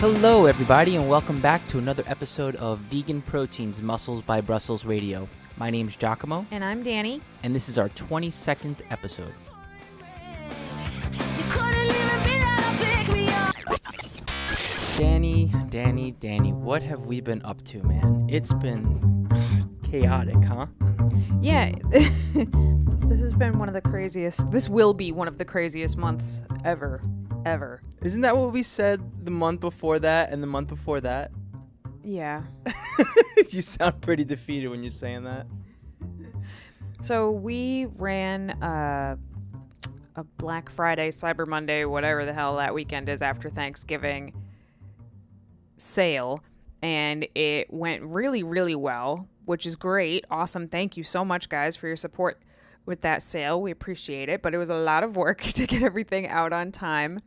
Hello, everybody, and welcome back to another episode of Vegan Proteins Muscles by Brussels Radio. My name's 𝐶𝐿𝐭. And I'm Danny. And this is our 22nd episode. Danny, what have we been up to, man? It's been chaotic, huh? Yeah, this has been one of the craziest, this will be one of the craziest months ever. Isn't that what we said the month before that and the month before that? Yeah. You sound pretty defeated when you're saying that. So we ran a Black Friday, Cyber Monday, whatever the hell that weekend is after Thanksgiving sale, and it went really, really well, which is great. Awesome. Thank you so much, guys, for your support with that sale. We appreciate it, but it was a lot of work to get everything out on time.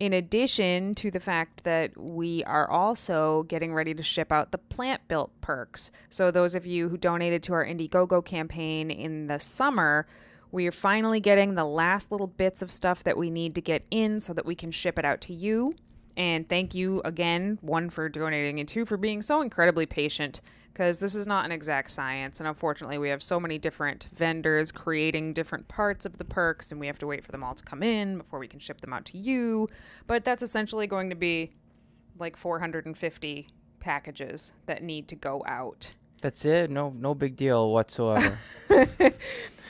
In addition to the fact that we are also getting ready to ship out the plant-built perks. So those of you who donated to our Indiegogo campaign in the summer, we are finally getting the last little bits of stuff that we need to get in so that we can ship it out to you. And thank you again, one, for donating, and two, for being so incredibly patient, because this is not an exact science. And unfortunately, we have so many different vendors creating different parts of the perks, and we have to wait for them all to come in before we can ship them out to you. But that's essentially going to be like 450 packages that need to go out. That's it? No big deal whatsoever.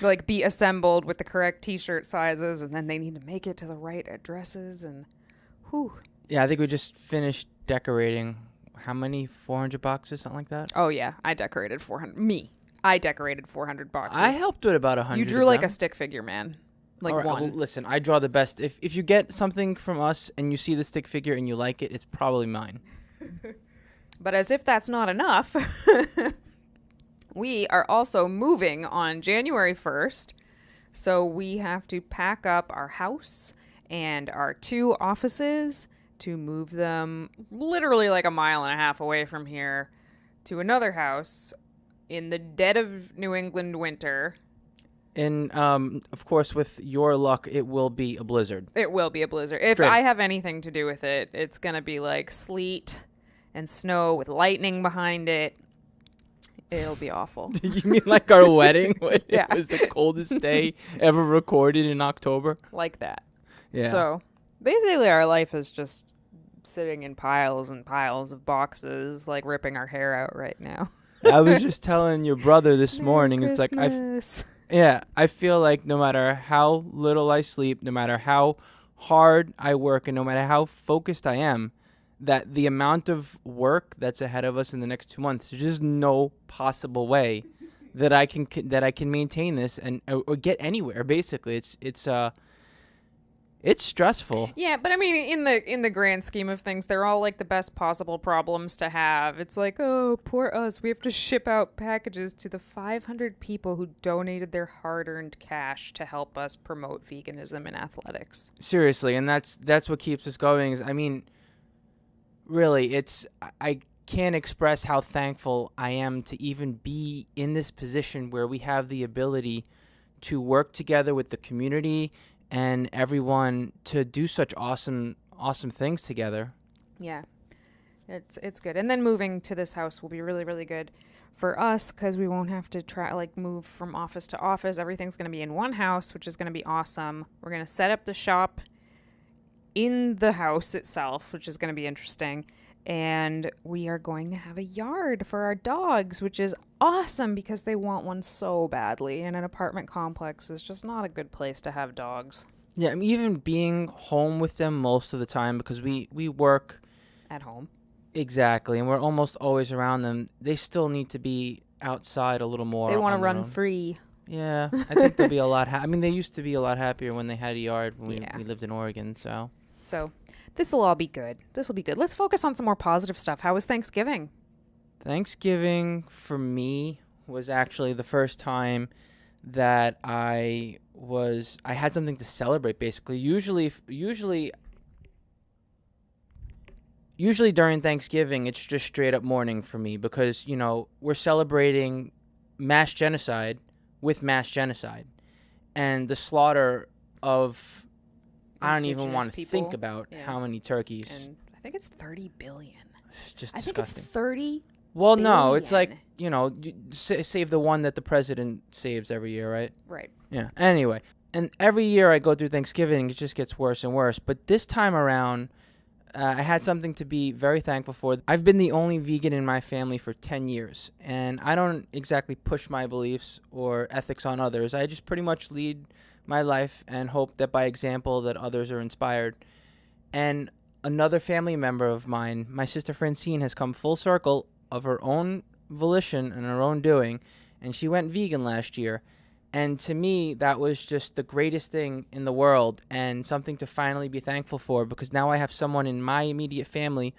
Like, be assembled with the correct t-shirt sizes, and then they need to make it to the right addresses, and whew. Yeah, I think we just finished decorating, how many? 400 boxes, something like that? Oh, yeah. I decorated 400. I decorated 400 boxes. I helped with about 100. You drew like a stick figure, man. Like, all right, one. Well, listen, I draw the best. If you get something from us and you see the stick figure and you like it, it's probably mine. But as if that's not enough, we are also moving on January 1st. So we have to pack up our house and our 2 offices to move them literally like a mile and a half away from here to another house in the dead of New England winter. And, of course, with your luck, it will be a blizzard. It will be a blizzard. If I have anything to do with it, it's going to be like sleet and snow with lightning behind it. It'll be awful. You mean like our wedding? When Yeah. It was the coldest day ever recorded in October? Like that. Yeah. So basically our life is just sitting in piles and piles of boxes, like ripping our hair out right now. I was just telling your brother this morning, Merry it's like, Christmas. I feel like no matter how little I sleep, no matter how hard I work, and no matter how focused I am, that the amount of work that's ahead of us in the next 2 months, there's just no possible way that I can maintain this and or get anywhere. Basically, it's stressful. Yeah, but I mean, in the grand scheme of things, they're all like the best possible problems to have. It's like, oh, poor us. We have to ship out packages to the 500 people who donated their hard-earned cash to help us promote veganism and athletics. Seriously, and that's what keeps us going. I mean, really, I can't express how thankful I am to even be in this position where we have the ability to work together with the community and everyone to do such awesome things together. Yeah, it's good. And then moving to this house will be really, really good for us because we won't have to move from office to office. Everything's going to be in one house, which is going to be awesome. We're going to set up the shop in the house itself, which is going to be interesting. And we are going to have a yard for our dogs, which is awesome because they want one so badly. And an apartment complex is just not a good place to have dogs. Yeah, I mean, even being home with them most of the time because we work at home. Exactly, and we're almost always around them. They still need to be outside a little more. They want to run free. Yeah, I think they'll be a lot. I mean, they used to be a lot happier when they had a yard when we lived in Oregon. So this will all be good. This will be good. Let's focus on some more positive stuff. How was Thanksgiving? Thanksgiving for me was actually the first time that I had something to celebrate. Basically, usually during Thanksgiving, it's just straight up mourning for me because, we're celebrating mass genocide with mass genocide and the slaughter of, I don't even want to think about how many turkeys. And I think it's 30 billion. It's just I think disgusting. it's 30 Well, no, it's billion. like, save the one that the president saves every year, right? Right. Yeah. Anyway, and every year I go through Thanksgiving, it just gets worse and worse. But this time around, I had something to be very thankful for. I've been the only vegan in my family for 10 years, and I don't exactly push my beliefs or ethics on others. I just pretty much lead my life and hope that by example that others are inspired. And another family member of mine, my sister Francine, has come full circle of her own volition and her own doing, and she went vegan last year. And to me, that was just the greatest thing in the world and something to finally be thankful for, because now I have someone in my immediate family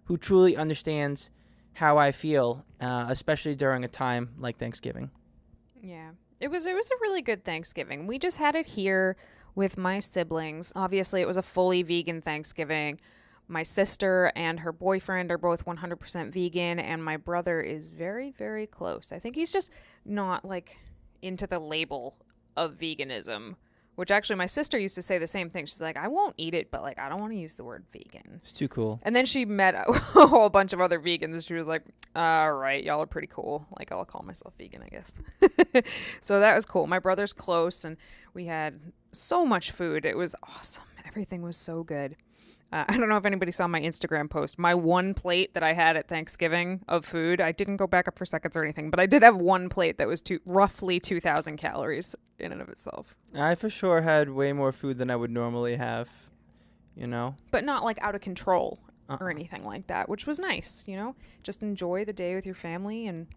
who truly understands how I feel, especially during a time like Thanksgiving. Yeah. It was a really good Thanksgiving. We just had it here with my siblings. Obviously, it was a fully vegan Thanksgiving. My sister and her boyfriend are both 100% vegan, and my brother is very, very close. I think he's just not like into the label of veganism, which actually my sister used to say the same thing. She's like, I won't eat it, but like I don't want to use the word vegan. It's too cool. And then she met a whole bunch of other vegans, and she was like, all right, y'all are pretty cool. Like, I'll call myself vegan, I guess. So that was cool. My brother's close, and we had so much food. It was awesome. Everything was so good. I don't know if anybody saw my Instagram post. My one plate that I had at Thanksgiving of food, I didn't go back up for seconds or anything, but I did have one plate that was roughly 2,000 calories in and of itself. I for sure had way more food than I would normally have, But not like out of control or anything like that, which was nice, Just enjoy the day with your family, and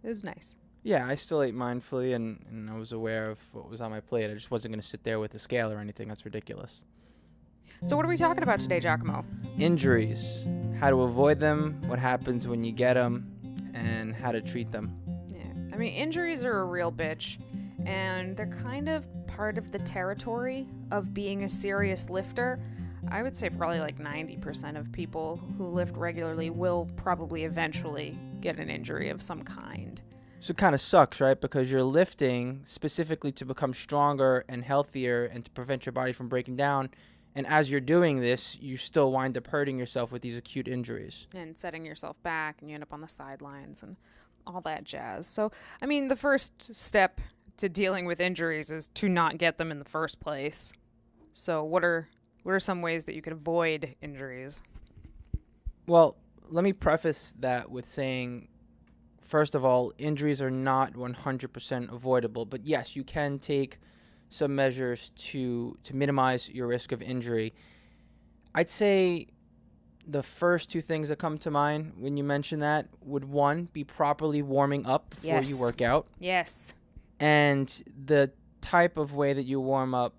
it was nice. Yeah, I still ate mindfully, and I was aware of what was on my plate. I just wasn't going to sit there with a scale or anything. That's ridiculous. So what are we talking about today, 𝐬𝐿𝐾𝐿? Injuries, how to avoid them, what happens when you get them, and how to treat them. Yeah, I mean, injuries are a real bitch, and they're kind of part of the territory of being a serious lifter. I would say probably like 90% of people who lift regularly will probably eventually get an injury of some kind. So it kind of sucks, right? Because you're lifting specifically to become stronger and healthier and to prevent your body from breaking down. And as you're doing this, you still wind up hurting yourself with these acute injuries. And setting yourself back, and you end up on the sidelines and all that jazz. So, I mean, the first step to dealing with injuries is to not get them in the first place. So what are some ways that you could avoid injuries? Well, let me preface that with saying, first of all, injuries are not 100% avoidable. But yes, you can take some measures to minimize your risk of injury. I'd say the first two things that come to mind when you mention that would, one, be properly warming up before you work out. Yes. And the type of way that you warm up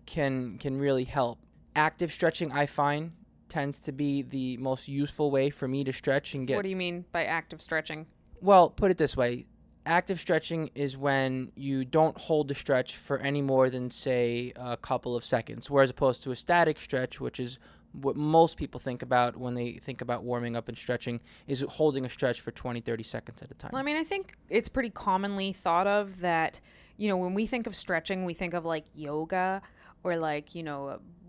can really help. Active stretching, I find, tends to be the most useful way for me to stretch and get... What do you mean by active stretching? Well, put it this way. Active stretching is when you don't hold the stretch for any more than, say, a couple of seconds, whereas opposed to a static stretch, which is what most people think about when they think about warming up and stretching, is holding a stretch for 20, 30 seconds at a time. Well, I mean, I think it's pretty commonly thought of that, when we think of stretching, we think of like yoga or like,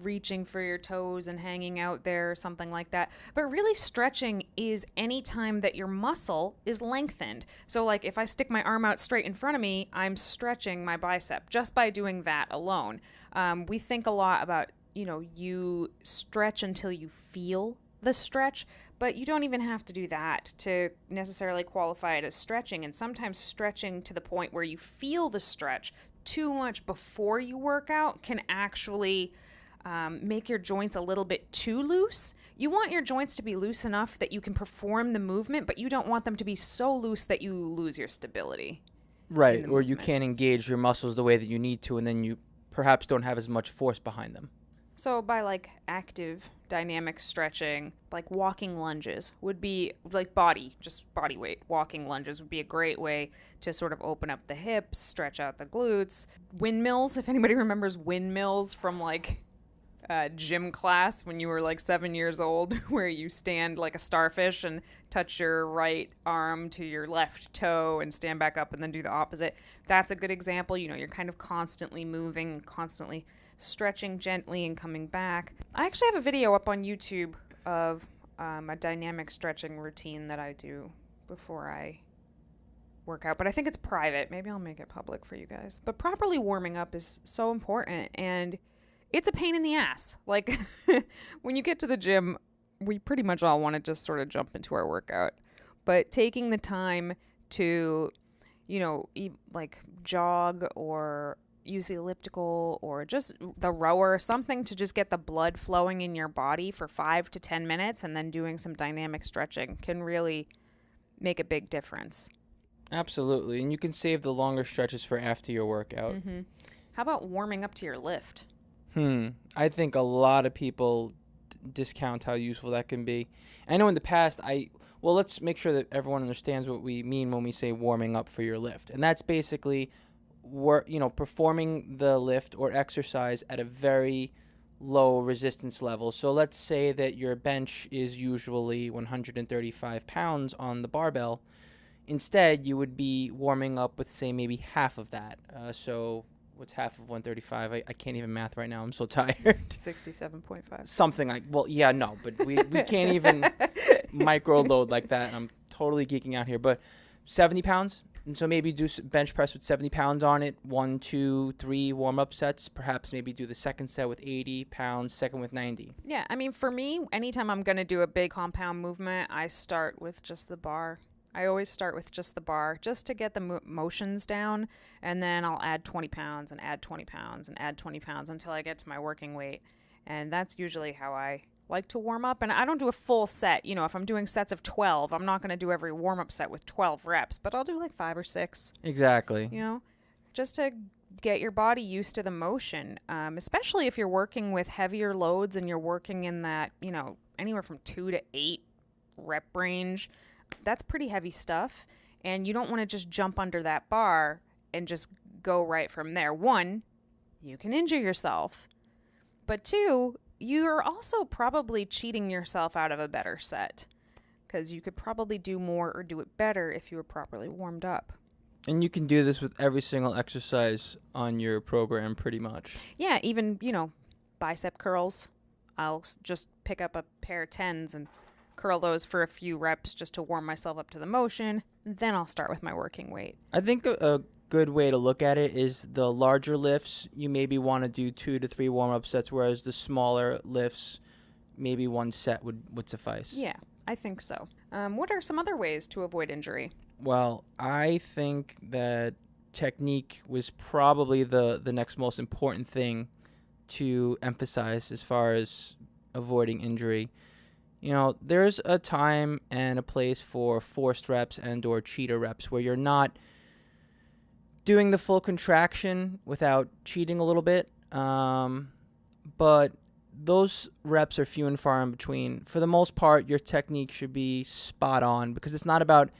reaching for your toes and hanging out there or something like that. But really, stretching is any time that your muscle is lengthened. So like if I stick my arm out straight in front of me, I'm stretching my bicep just by doing that alone. We think a lot about, you stretch until you feel the stretch, but you don't even have to do that to necessarily qualify it as stretching. And sometimes stretching to the point where you feel the stretch too much before you work out can actually make your joints a little bit too loose. You want your joints to be loose enough that you can perform the movement, but you don't want them to be so loose that you lose your stability. Right, or you can't engage your muscles the way that you need to, and then you perhaps don't have as much force behind them. So by like active dynamic stretching, like walking lunges would be like body weight. Walking lunges would be a great way to sort of open up the hips, stretch out the glutes. Windmills, if anybody remembers windmills from like gym class when you were like 7 years old, where you stand like a starfish and touch your right arm to your left toe and stand back up and then do the opposite. That's a good example. You're kind of constantly moving, constantly stretching gently and coming back. I actually have a video up on YouTube of a dynamic stretching routine that I do before I work out, but I think it's private. Maybe I'll make it public for you guys. But properly warming up is so important, and it's a pain in the ass. Like, when you get to the gym, we pretty much all want to just sort of jump into our workout. But taking the time to, like jog or use the elliptical or just the rower, something to just get the blood flowing in your body for 5 to 10 minutes and then doing some dynamic stretching can really make a big difference. Absolutely. And you can save the longer stretches for after your workout. Mm-hmm. How about warming up to your lift? I think a lot of people discount how useful that can be. I know in the past, let's make sure that everyone understands what we mean when we say warming up for your lift. And that's basically, performing the lift or exercise at a very low resistance level. So let's say that your bench is usually 135 pounds on the barbell. Instead, you would be warming up with, say, maybe half of that. So what's half of 135? I can't even math right now. I'm so tired. 67.5. Something like, but we can't even micro load like that. I'm totally geeking out here. But 70 pounds. And so maybe do bench press with 70 pounds on it. 1, 2, 3 warm-up sets. Perhaps maybe do the second set with 80 pounds, second with 90. Yeah, I mean, for me, anytime I'm going to do a big compound movement, I start with just the bar. I always start with just the bar, just to get the motions down, and then I'll add 20 pounds and add 20 pounds and add 20 pounds until I get to my working weight. And that's usually how I like to warm up. And I don't do a full set. If I'm doing sets of 12, I'm not going to do every warm-up set with 12 reps, but I'll do like 5 or 6. Exactly. Just to get your body used to the motion, especially if you're working with heavier loads and you're working in that, anywhere from 2 to 8 rep range. That's pretty heavy stuff, and you don't want to just jump under that bar and just go right from there. 1, you can injure yourself, but 2, you're also probably cheating yourself out of a better set because you could probably do more or do it better if you were properly warmed up. And you can do this with every single exercise on your program pretty much. Yeah, even, bicep curls. I'll just pick up a pair of 10s and curl those for a few reps just to warm myself up to the motion. Then I'll start with my working weight. I think a good way to look at it is the larger lifts, you maybe want to do 2 to 3 warm-up sets, whereas the smaller lifts, maybe 1 set would suffice. Yeah, I think so. What are some other ways to avoid injury? Well, I think that technique was probably the next most important thing to emphasize as far as avoiding injury. There's a time and a place for forced reps and or cheater reps where you're not doing the full contraction without cheating a little bit. But those reps are few and far in between. For the most part, your technique should be spot on because it's not about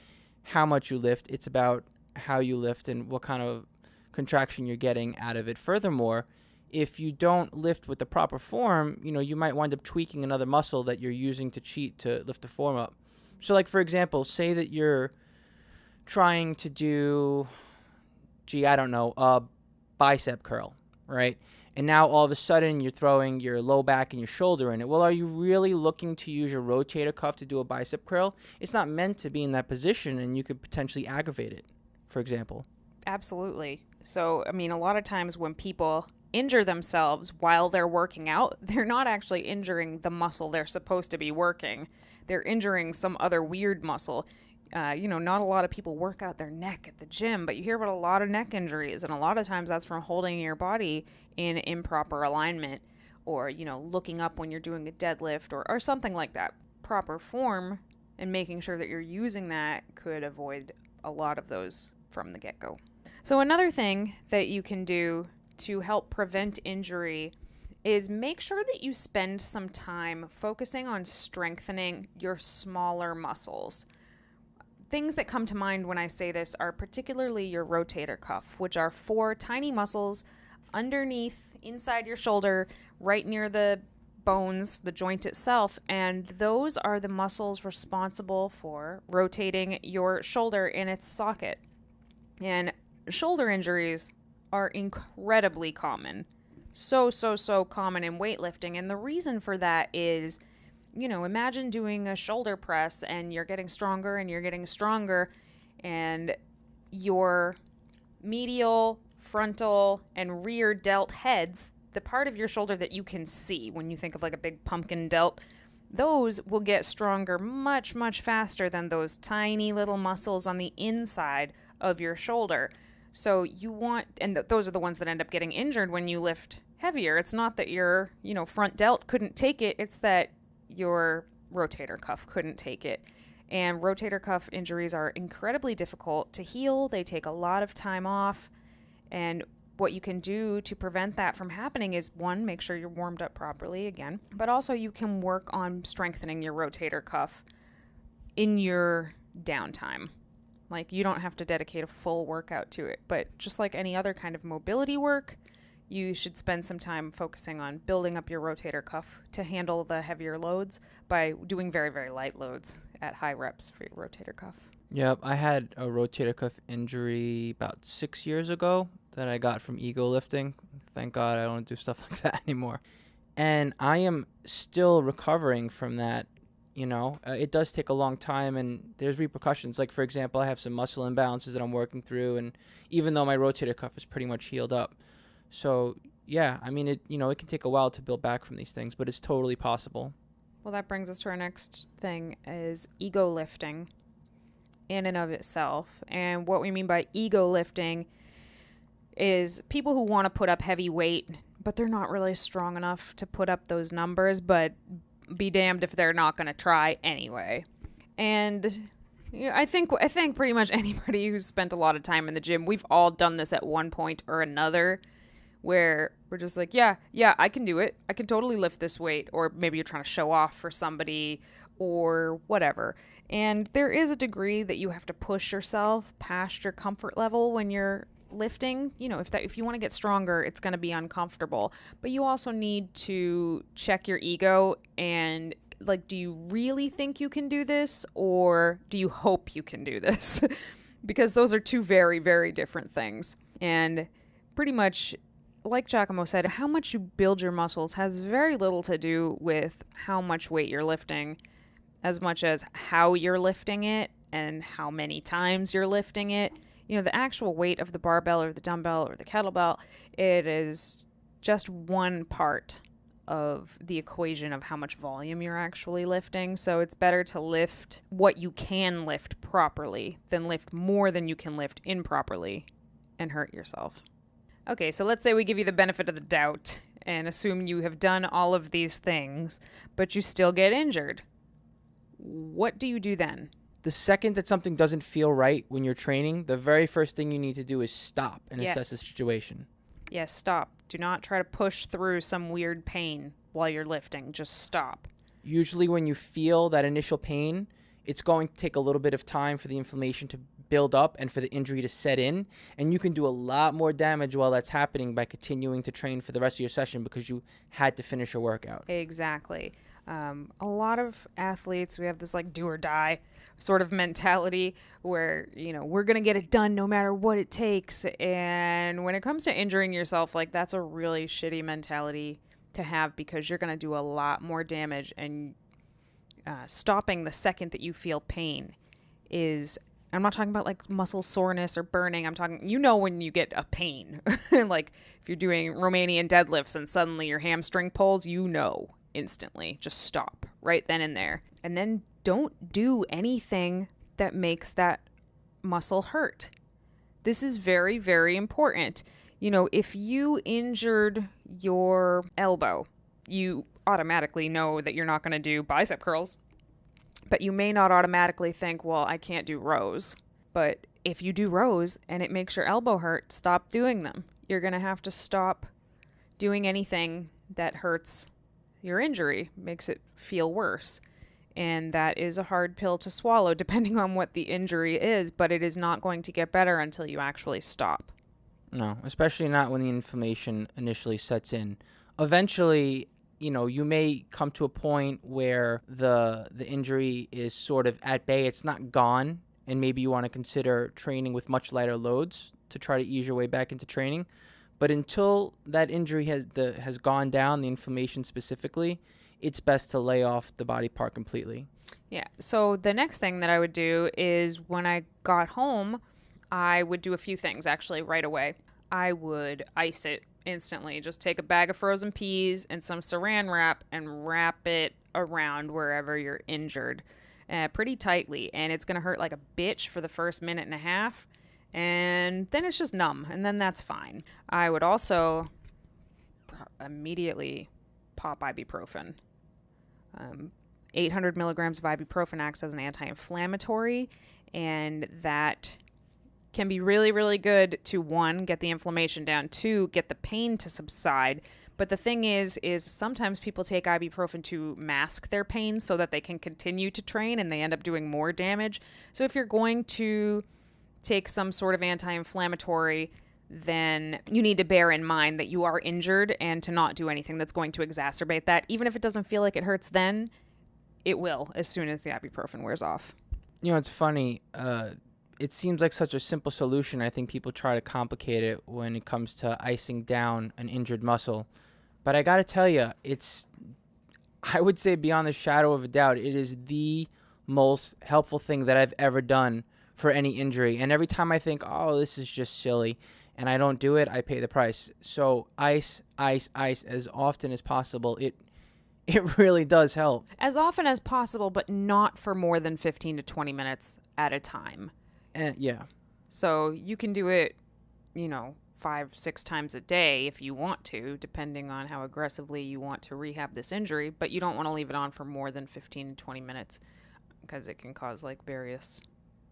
how much you lift. It's about how you lift and what kind of contraction you're getting out of it. Furthermore, if you don't lift with the proper form, you might wind up tweaking another muscle that you're using to cheat to lift the form up. So, like, for example, say that you're trying to do, a bicep curl, right? And now all of a sudden you're throwing your low back and your shoulder in it. Well, are you really looking to use your rotator cuff to do a bicep curl? It's not meant to be in that position, and you could potentially aggravate it, for example. Absolutely. So, I mean, a lot of times when people injure themselves while they're working out, they're not actually injuring the muscle they're supposed to be working. They're injuring some other weird muscle. Not a lot of people work out their neck at the gym, but you hear about a lot of neck injuries, and a lot of times that's from holding your body in improper alignment or, looking up when you're doing a deadlift or something like that. Proper form and making sure that you're using that could avoid a lot of those from the get-go. So another thing that you can do to help prevent injury is make sure that you spend some time focusing on strengthening your smaller muscles. Things that come to mind when I say this are particularly your rotator cuff, which are 4 tiny muscles underneath, inside your shoulder, right near the bones, the joint itself, and those are the muscles responsible for rotating your shoulder in its socket. And shoulder injuries are incredibly common. So common in weightlifting. And the reason for that is imagine doing a shoulder press and you're getting stronger and you're getting stronger, and your medial, frontal, and rear delt heads, the part of your shoulder that you can see when you think of like a big pumpkin delt, those will get stronger much, much faster than those tiny little muscles on the inside of your shoulder. So you want, and those are the ones that end up getting injured when you lift heavier. It's not that your, front delt couldn't take it. It's that your rotator cuff couldn't take it. And rotator cuff injuries are incredibly difficult to heal. They take a lot of time off. And what you can do to prevent that from happening is, one, make sure you're warmed up properly again, but also you can work on strengthening your rotator cuff in your downtime. Like, you don't have to dedicate a full workout to it, but just like any other kind of mobility work, you should spend some time focusing on building up your rotator cuff to handle the heavier loads by doing very, very light loads at high reps for your rotator cuff. Yep, I had a rotator cuff injury about 6 years ago that I got from ego lifting. Thank God I don't do stuff like that anymore. And I am still recovering from that. It does take a long time, and there's repercussions. Like, for example, I have some muscle imbalances that I'm working through, and even though my rotator cuff is pretty much healed up. So, yeah, I mean, it can take a while to build back from these things, but it's totally possible. Well, that brings us to our next thing, is ego lifting in and of itself. And what we mean by ego lifting is people who want to put up heavy weight, but they're not really strong enough to put up those numbers, but be damned if they're not going to try anyway. And I think pretty much anybody who's spent a lot of time in the gym, we've all done this at one point or another, where we're just like, yeah, I can do it. I can totally lift this weight. Or maybe you're trying to show off for somebody or whatever. And there is a degree that you have to push yourself past your comfort level when you're lifting. If you want to get stronger, it's going to be uncomfortable. But you also need to check your ego and, like, do you really think you can do this, or do you hope you can do this? Because those are two very, very different things. And pretty much, like Giacomo said, how much you build your muscles has very little to do with how much weight you're lifting, as much as how you're lifting it and how many times you're lifting it. The actual weight of the barbell or the dumbbell or the kettlebell, it is just one part of the equation of how much volume you're actually lifting. So it's better to lift what you can lift properly than lift more than you can lift improperly and hurt yourself. Okay, so let's say we give you the benefit of the doubt and assume you have done all of these things, but you still get injured. What do you do then? The second that something doesn't feel right when you're training, the very first thing you need to do is stop and assess the situation. Yes, stop. Do not try to push through some weird pain while you're lifting. Just stop. Usually when you feel that initial pain, it's going to take a little bit of time for the inflammation to build up and for the injury to set in. And you can do a lot more damage while that's happening by continuing to train for the rest of your session because you had to finish your workout. Exactly. A lot of athletes, we have this like do or die sort of mentality where, we're going to get it done no matter what it takes. And when it comes to injuring yourself, like, that's a really shitty mentality to have, because you're going to do a lot more damage. And stopping the second that you feel pain is, I'm not talking about like muscle soreness or burning. I'm talking, when you get a pain, like if you're doing Romanian deadlifts and suddenly your hamstring pulls, instantly. Just stop right then and there. And then don't do anything that makes that muscle hurt. This is very, very important. If you injured your elbow, you automatically know that you're not going to do bicep curls, but you may not automatically think, well, I can't do rows. But if you do rows and it makes your elbow hurt, stop doing them. You're going to have to stop doing anything that hurts your injury, makes it feel worse. And that is a hard pill to swallow depending on what the injury is, but it is not going to get better until you actually stop. No, especially not when the inflammation initially sets in. Eventually, you may come to a point where the injury is sort of at bay. It's not gone, and maybe you want to consider training with much lighter loads to try to ease your way back into training. But until that injury has gone down, the inflammation specifically, it's best to lay off the body part completely. Yeah. So the next thing that I would do is when I got home, I would do a few things actually right away. I would ice it instantly. Just take a bag of frozen peas and some saran wrap and wrap it around wherever you're injured pretty tightly. And it's going to hurt like a bitch for the first minute and a half. And then it's just numb. And then that's fine. I would also immediately pop ibuprofen. 800 milligrams of ibuprofen acts as an anti-inflammatory, and that can be really, really good to, one, get the inflammation down, two, get the pain to subside. But the thing is sometimes people take ibuprofen to mask their pain so that they can continue to train, and they end up doing more damage. So if you're going to take some sort of anti-inflammatory, then you need to bear in mind that you are injured and to not do anything that's going to exacerbate that. Even if it doesn't feel like it hurts then, it will as soon as the ibuprofen wears off. You know, it's funny. It seems like such a simple solution. I think people try to complicate it when it comes to icing down an injured muscle. But I got to tell you, I would say beyond the shadow of a doubt, it is the most helpful thing that I've ever done for any injury. And every time I think, oh, this is just silly, and I don't do it, I pay the price. So ice as often as possible. It really does help. As often as possible, but not for more than 15 to 20 minutes at a time. Yeah. So you can do it, 5-6 times a day if you want to, depending on how aggressively you want to rehab this injury. But you don't want to leave it on for more than 15 to 20 minutes because it can cause various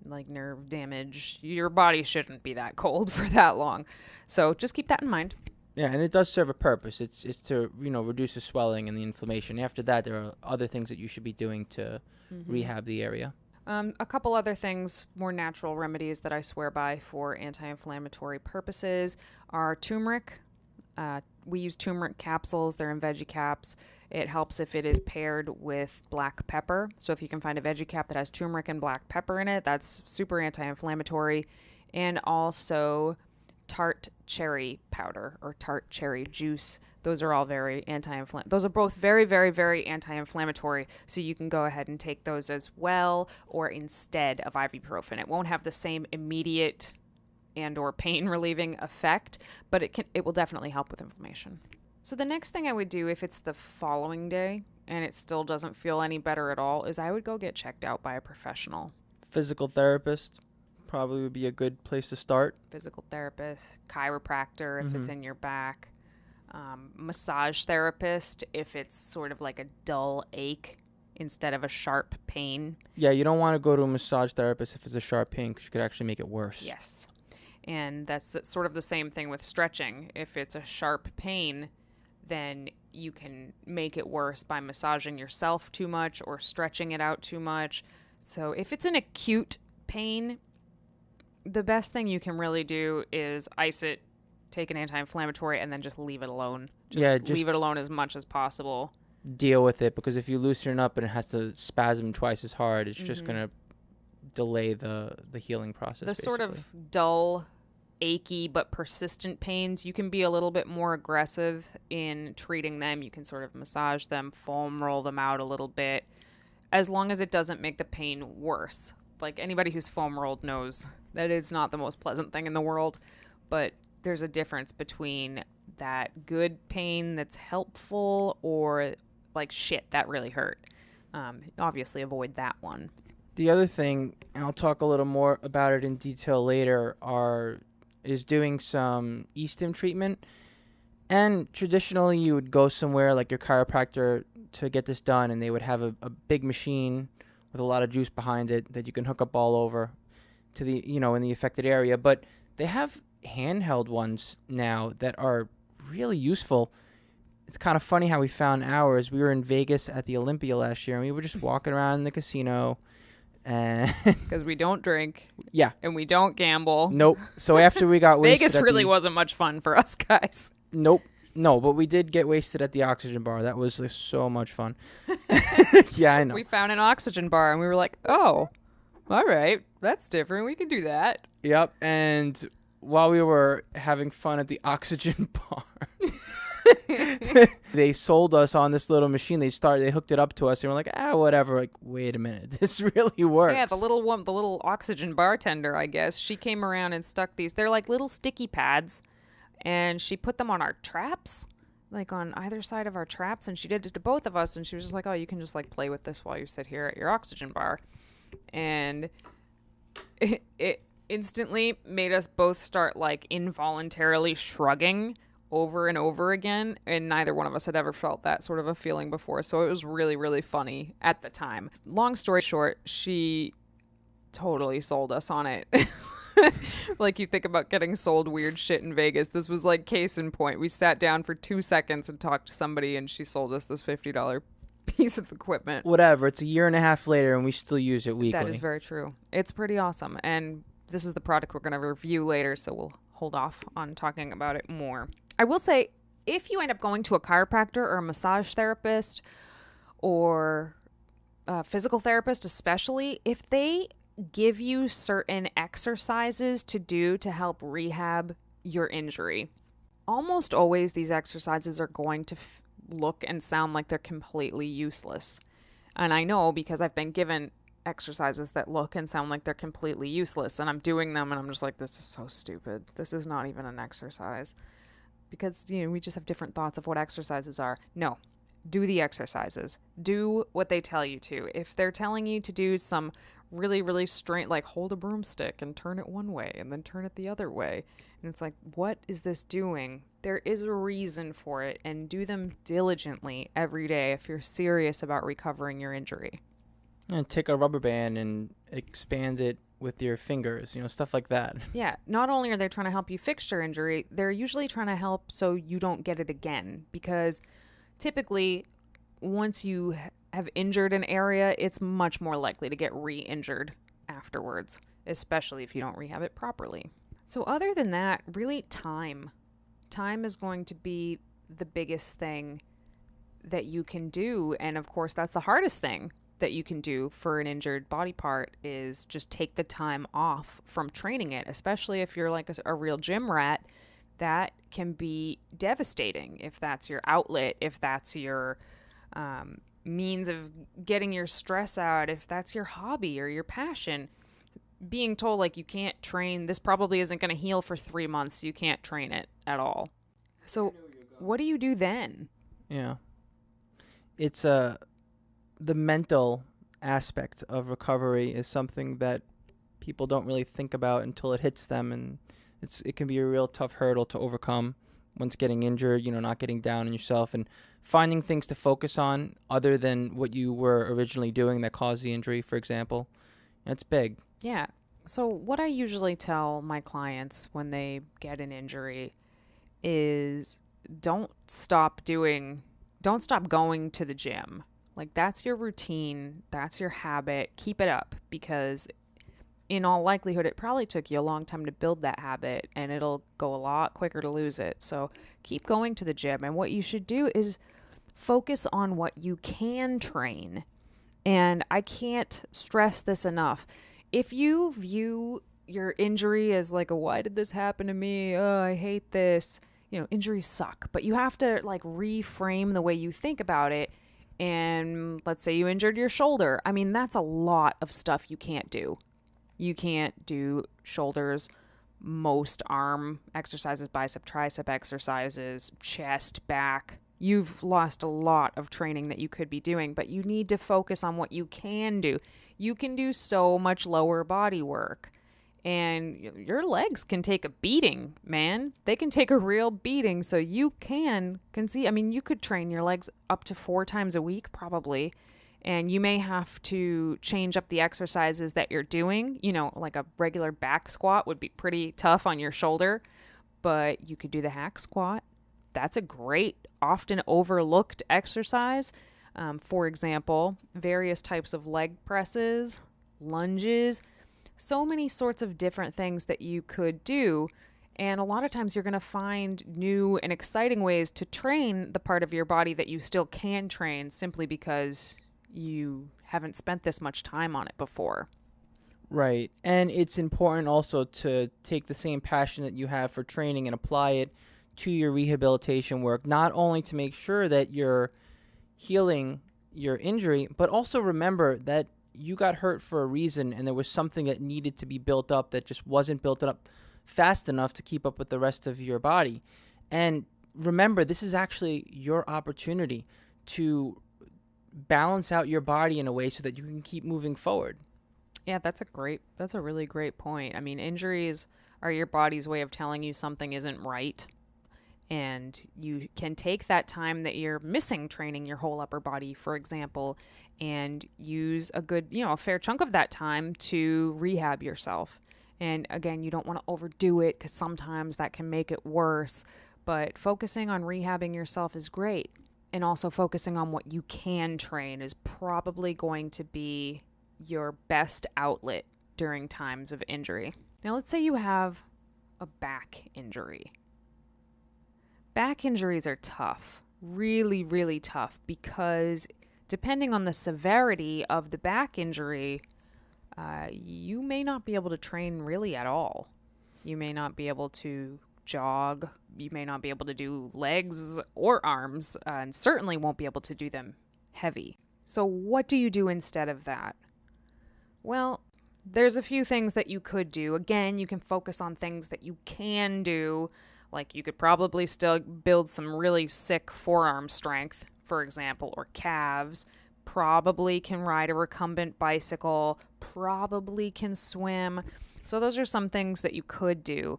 nerve damage. Your body shouldn't be that cold for that long. So just keep that in mind. Yeah, and it does serve a purpose. It's to, reduce the swelling and the inflammation. After that, there are other things that you should be doing to rehab the area. A couple other things, more natural remedies that I swear by for anti-inflammatory purposes are turmeric. We use turmeric capsules. They're in veggie caps. It helps if it is paired with black pepper. So if you can find a veggie cap that has turmeric and black pepper in it, that's super anti-inflammatory. And also tart cherry powder or tart cherry juice. Those are all very anti-inflammatory. Those are both very, very, very anti-inflammatory. So you can go ahead and take those as well or instead of ibuprofen. It won't have the same immediate and or pain relieving effect, but it will definitely help with inflammation. So the next thing I would do if it's the following day and it still doesn't feel any better at all is I would go get checked out by a professional. Physical therapist probably would be a good place to start. Physical therapist, chiropractor if it's in your back, massage therapist if it's sort of like a dull ache instead of a sharp pain. Yeah, you don't want to go to a massage therapist if it's a sharp pain because you could actually make it worse. Yes. And that's sort of the same thing with stretching. If it's a sharp pain, then you can make it worse by massaging yourself too much or stretching it out too much. So if it's an acute pain, the best thing you can really do is ice it, take an anti-inflammatory, and then just leave it alone. Just leave it alone as much as possible. Deal with it, because if you loosen it up and it has to spasm twice as hard, it's just going to delay the healing process. The sort of dull, achy but persistent pains, you can be a little bit more aggressive in treating them. You can sort of massage them, foam roll them out a little bit, as long as it doesn't make the pain worse. Like anybody who's foam rolled knows that it's not the most pleasant thing in the world, but there's a difference between that good pain that's helpful or like shit that really hurt. Obviously avoid that one. The other thing, and I'll talk a little more about it in detail later, is doing some e-stim treatment. And traditionally you would go somewhere like your chiropractor to get this done, and they would have a big machine with a lot of juice behind it that you can hook up all over to the, in the affected area. But they have handheld ones now that are really useful. It's kind of funny how we found ours. We were in Vegas at the Olympia last year, and we were just walking around in the casino. Because we don't drink. Yeah. And we don't gamble. Nope. So after we got wasted Vegas really wasn't much fun for us guys. Nope. No, but we did get wasted at the oxygen bar. That was so much fun. Yeah, I know. We found an oxygen bar, and we were like, oh, all right, that's different. We can do that. Yep. And while we were having fun at the oxygen bar, They sold us on this little machine. They hooked it up to us, and we're like, whatever. Like, wait a minute, this really works. Yeah, the little oxygen bartender, I guess, she came around and stuck these. They're like little sticky pads, and she put them on our traps, like on either side of our traps, and she did it to both of us, and she was just like, oh, you can just like play with this while you sit here at your oxygen bar. And it instantly made us both start like involuntarily shrugging over and over again, and neither one of us had ever felt that sort of a feeling before, so it was really, really funny at the time. Long story short, she totally sold us on it. Like, you think about getting sold weird shit in Vegas, this was like case in point. We sat down for 2 seconds and talked to somebody, and she sold us this $50 piece of equipment. Whatever, it's a year and a half later and we still use it weekly. That is very true. It's pretty awesome, and this is the product we're going to review later, so we'll hold off on talking about it more. I will say, if you end up going to a chiropractor or a massage therapist or a physical therapist especially, if they give you certain exercises to do to help rehab your injury, almost always these exercises are going to look and sound like they're completely useless. And I know because I've been given exercises that look and sound like they're completely useless, and I'm doing them and I'm just like, this is so stupid. This is not even an exercise. Because, we just have different thoughts of what exercises are. No, do the exercises. Do what they tell you to. If they're telling you to do some really, really straight, like hold a broomstick and turn it one way and then turn it the other way, and it's like, what is this doing? There is a reason for it, and do them diligently every day if you're serious about recovering your injury. And take a rubber band and expand it with your fingers, stuff like that. Yeah, not only are they trying to help you fix your injury, they're usually trying to help so you don't get it again, because typically once you have injured an area, it's much more likely to get re-injured afterwards, especially if you don't rehab it properly. So other than that, really time is going to be the biggest thing that you can do, and of course that's the hardest thing that you can do for an injured body part, is just take the time off from training it, especially if you're like a real gym rat. That can be devastating if that's your outlet, if that's your means of getting your stress out, if that's your hobby or your passion. Being told like you can't train, this probably isn't going to heal for 3 months, you can't train it at all. So what do you do then? Yeah. It's the mental aspect of recovery is something that people don't really think about until it hits them, and it can be a real tough hurdle to overcome once getting injured, not getting down on yourself and finding things to focus on other than what you were originally doing that caused the injury, for example. That's big. Yeah. So what I usually tell my clients when they get an injury is don't stop going to the gym. Like, that's your routine, that's your habit. Keep it up, because in all likelihood, it probably took you a long time to build that habit, and it'll go a lot quicker to lose it. So keep going to the gym. And what you should do is focus on what you can train. And I can't stress this enough. If you view your injury as like, why did this happen to me? Oh, I hate this. Injuries suck. But you have to like reframe the way you think about it. And let's say you injured your shoulder. I mean, that's a lot of stuff you can't do. You can't do shoulders, most arm exercises, bicep, tricep exercises, chest, back. You've lost a lot of training that you could be doing, but you need to focus on what you can do. You can do so much lower body work. And your legs can take a beating, man. They can take a real beating. So you can see, I mean, you could train your legs up to 4 times a week, probably. And you may have to change up the exercises that you're doing. Like a regular back squat would be pretty tough on your shoulder, but you could do the hack squat. That's a great, often overlooked exercise. For example, various types of leg presses, lunges, so many sorts of different things that you could do. And a lot of times you're going to find new and exciting ways to train the part of your body that you still can train, simply because you haven't spent this much time on it before. Right. And it's important also to take the same passion that you have for training and apply it to your rehabilitation work, not only to make sure that you're healing your injury, but also remember that you got hurt for a reason and there was something that needed to be built up that just wasn't built up fast enough to keep up with the rest of your body. And remember, this is actually your opportunity to balance out your body in a way so that you can keep moving forward. Yeah, that's a really great point. I mean, injuries are your body's way of telling you something isn't right. And you can take that time that you're missing training your whole upper body, for example, and use a good, a fair chunk of that time to rehab yourself. And again, you don't want to overdo it because sometimes that can make it worse. But focusing on rehabbing yourself is great. And also focusing on what you can train is probably going to be your best outlet during times of injury. Now, let's say you have a back injury. Back injuries are tough, really, really tough, because depending on the severity of the back injury, you may not be able to train really at all. You may not be able to jog. You may not be able to do legs or arms, and certainly won't be able to do them heavy. So what do you do instead of that? Well, there's a few things that you could do. Again, you can focus on things that you can do. Like you could probably still build some really sick forearm strength, for example, or calves. Probably can ride a recumbent bicycle. Probably can swim. So those are some things that you could do.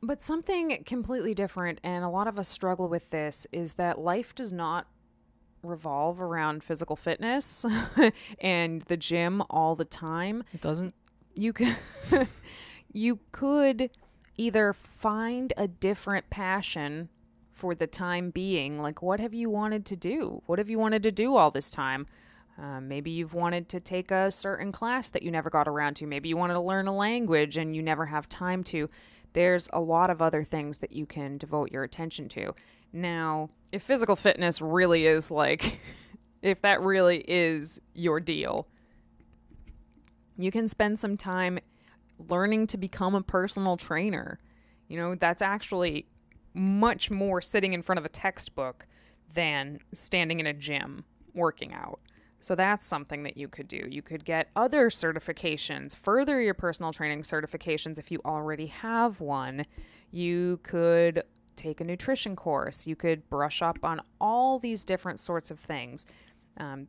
But something completely different, and a lot of us struggle with this, is that life does not revolve around physical fitness and the gym all the time. It doesn't? You could either find a different passion for the time being. Like, what have you wanted to do? What have you wanted to do all this time? Maybe you've wanted to take a certain class that you never got around to. Maybe you wanted to learn a language and you never have time to. There's a lot of other things that you can devote your attention to. Now, if physical fitness really is if that really is your deal, you can spend some time learning to become a personal trainer. That's actually much more sitting in front of a textbook than standing in a gym working out. So that's something that you could do. You could get other certifications, further your personal training certifications if you already have one. You could take a nutrition course. You could brush up on all these different sorts of things.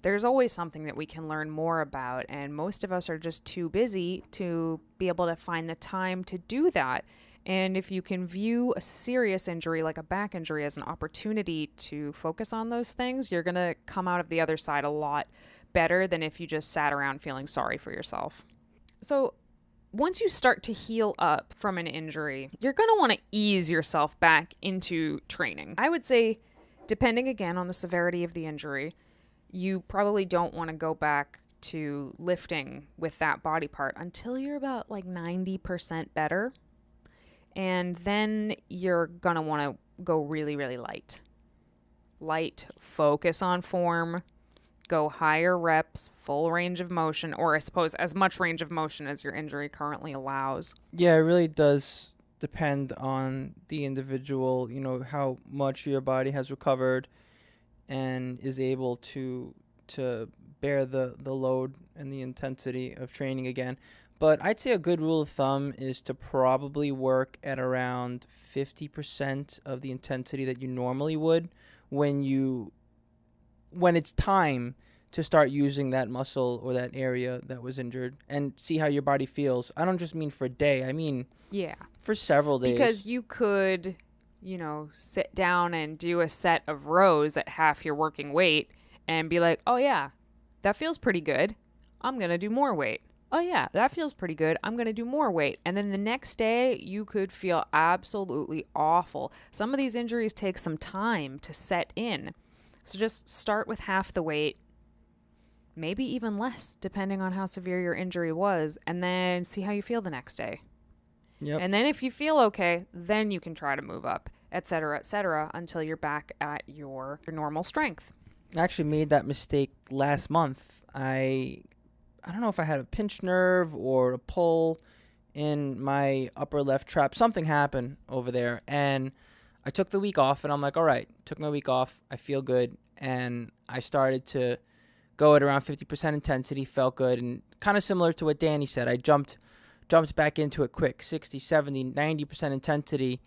There's always something that we can learn more about, and most of us are just too busy to be able to find the time to do that. And if you can view a serious injury like a back injury as an opportunity to focus on those things, you're going to come out of the other side a lot better than if you just sat around feeling sorry for yourself. So once you start to heal up from an injury, you're going to want to ease yourself back into training. I would say, depending again on the severity of the injury, you probably don't want to go back to lifting with that body part until you're about 90% better. And then you're going to want to go really, really light. Light, focus on form, go higher reps, full range of motion, or I suppose as much range of motion as your injury currently allows. Yeah, it really does depend on the individual, how much your body has recovered and is able to bear the load and the intensity of training again. But I'd say a good rule of thumb is to probably work at around 50% of the intensity that you normally would when it's time to start using that muscle or that area that was injured, and see how your body feels. I don't just mean for a day. I mean for several days. Because you could, sit down and do a set of rows at half your working weight and be like, oh yeah, that feels pretty good. I'm going to do more weight. Oh yeah, that feels pretty good. I'm going to do more weight. And then the next day, you could feel absolutely awful. Some of these injuries take some time to set in. So just start with half the weight, maybe even less, depending on how severe your injury was, and then see how you feel the next day. Yep. And then if you feel okay, then you can try to move up, et cetera, until you're back at your normal strength. I actually made that mistake last month. I don't know if I had a pinched nerve or a pull, in my upper left trap. Something happened over there, and I took the week off, and I'm like, all right, took my week off. I feel good, and I started to go at around 50% intensity, felt good, and kind of similar to what Danny said. I jumped back into it quick, 60, 70, 90% intensity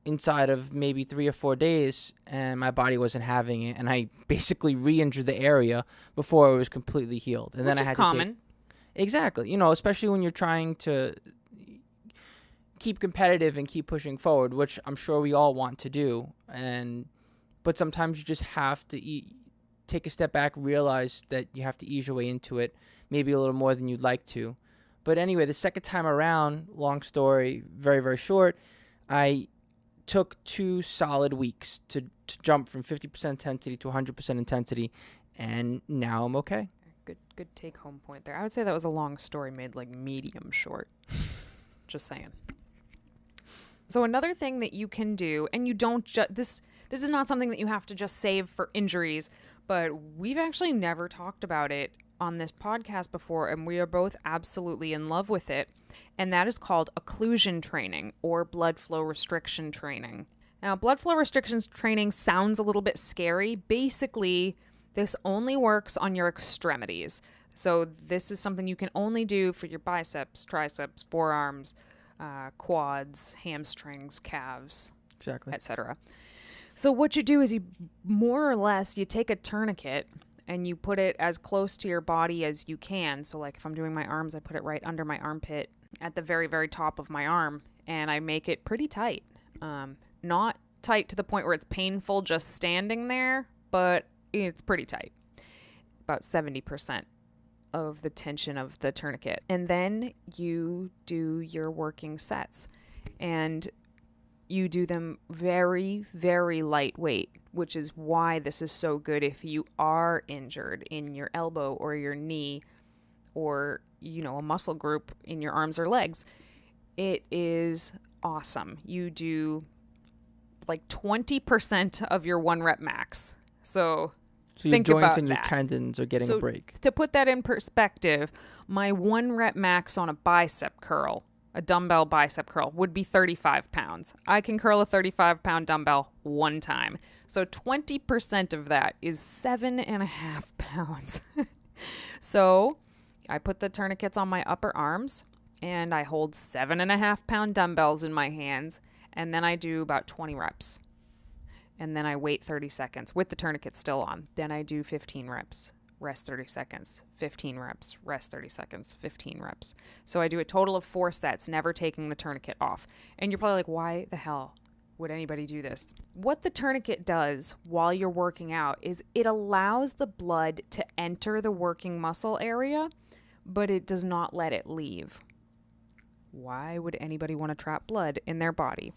inside of maybe 3 or 4 days, and my body wasn't having it, and I basically re-injured the area before it was completely healed. And Which then I is had common. to take, exactly, you know, especially when you're trying to keep competitive and keep pushing forward, which I'm sure we all want to do, but sometimes you just have to take a step back, realize that you have to ease your way into it, maybe a little more than you'd like to. But anyway, the second time around, long story, very, very short, I took 2 solid weeks to jump from 50% intensity to 100% intensity, and now I'm okay. Good take home point there. I would say that was a long story made like medium short. Just saying. So another thing that you can do, and you don't this is not something that you have to just save for injuries, but we've actually never talked about it on this podcast before, and we are both absolutely in love with it, and that is called occlusion training or blood flow restriction training. Now, blood flow restrictions training sounds a little bit scary. Basically, this only works on your extremities. So this is something you can only do for your biceps, triceps, forearms, quads, hamstrings, calves, Exactly. etc. So what you do is you more or less you take a tourniquet and you put it as close to your body as you can. So like if I'm doing my arms, I put it right under my armpit at the very, very top of my arm, and I make it pretty tight. Not tight to the point where it's painful just standing there, but it's pretty tight. About 70% of the tension of the tourniquet. And then you do your working sets. And you do them very, very lightweight, which is why this is so good if you are injured in your elbow or your knee or, you know, a muscle group in your arms or legs. It is awesome. You do like 20% of your 1 rep max. So your think joints about and your that. tendons are getting a break. To put that in perspective, my 1 rep max on a bicep curl, a dumbbell bicep curl, would be 35 pounds. I can curl a 35-pound dumbbell 1 time. So 20% of that is 7.5 pounds. So I put the tourniquets on my upper arms, and I hold 7.5-pound dumbbells in my hands, and then I do about 20 reps. And then I wait 30 seconds with the tourniquet still on. Then I do 15 reps, rest 30 seconds, 15 reps, rest 30 seconds, 15 reps. So I do a total of 4 sets, never taking the tourniquet off. And you're probably like, why the hell would anybody do this? What the tourniquet does while you're working out is it allows the blood to enter the working muscle area, but it does not let it leave. Why would anybody want to trap blood in their body?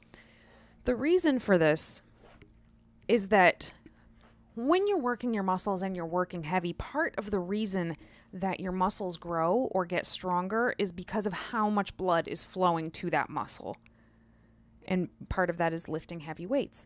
The reason for this is that when you're working your muscles and you're working heavy, part of the reason that your muscles grow or get stronger is because of how much blood is flowing to that muscle. And part of that is lifting heavy weights.